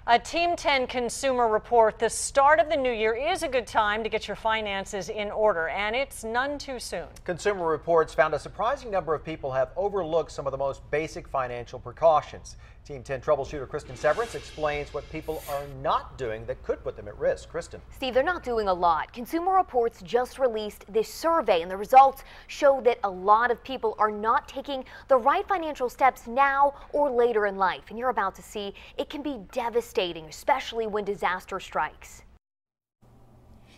A Team 10 consumer report. The start of the new year is a good time to get your finances in order, and it's none too soon. Consumer Reports found a surprising number of people have overlooked some of the most basic financial precautions. Team 10 troubleshooter Kristen Severance explains what people are not doing that could put them at risk. Kristen. Steve, they're not doing a lot. Consumer Reports just released this survey, and the results show that a lot of people are not taking the right financial steps now or later in life. And you're about to see it can be devastating, especially when disaster strikes.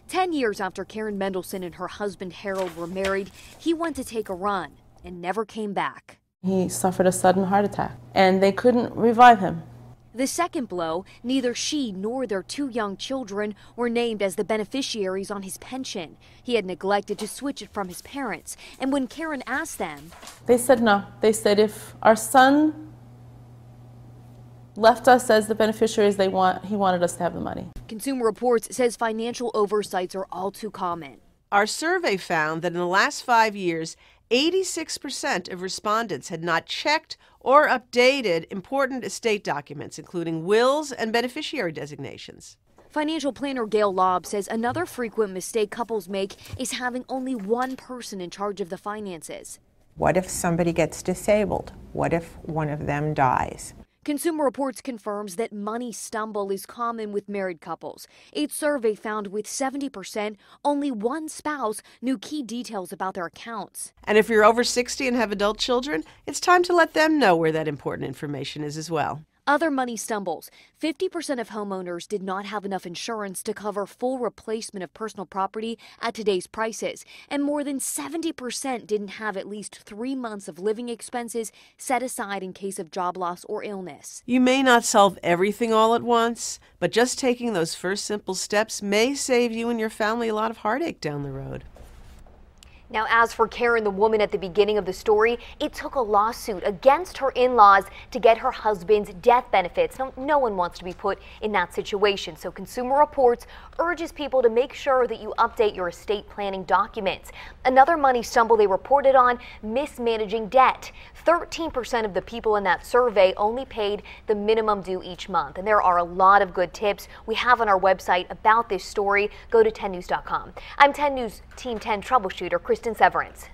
10 years after Karen Mendelson and her husband Harold were married, he went to take a run and never came back. He suffered a sudden heart attack, and they couldn't revive him. The second blow, neither she nor their two young children were named as the beneficiaries on his pension. He had neglected to switch it from his parents, and when Karen asked them, they said no. They said if our son left us as the beneficiaries he wanted us to have the money. Consumer Reports says financial oversights are all too common. Our survey found that in the last 5 years, 86% of respondents had not checked or updated important estate documents, including wills and beneficiary designations. Financial planner Gail Lobb says another frequent mistake couples make is having only one person in charge of the finances. What if somebody gets disabled? What if one of them dies? Consumer Reports confirms that money stumble is common with married couples. A survey found with 70%, only one spouse knew key details about their accounts. And if you're over 60 and have adult children, it's time to let them know where that important information is as well. Other money stumbles. 50% of homeowners did not have enough insurance to cover full replacement of personal property at today's prices, and more than 70% didn't have at least 3 months of living expenses set aside in case of job loss or illness. You may not solve everything all at once, but just taking those first simple steps may save you and your family a lot of heartache down the road. Now, as for Karen, the woman at the beginning of the story, it took a lawsuit against her in-laws to get her husband's death benefits. No one wants to be put in that situation, so Consumer Reports urges people to make sure that you update your estate planning documents. Another money stumble they reported on, mismanaging debt. 13% of the people in that survey only paid the minimum due each month, and there are a lot of good tips we have on our website about this story. Go to 10news.com. I'm 10 News Team 10 troubleshooter Kristen Severance.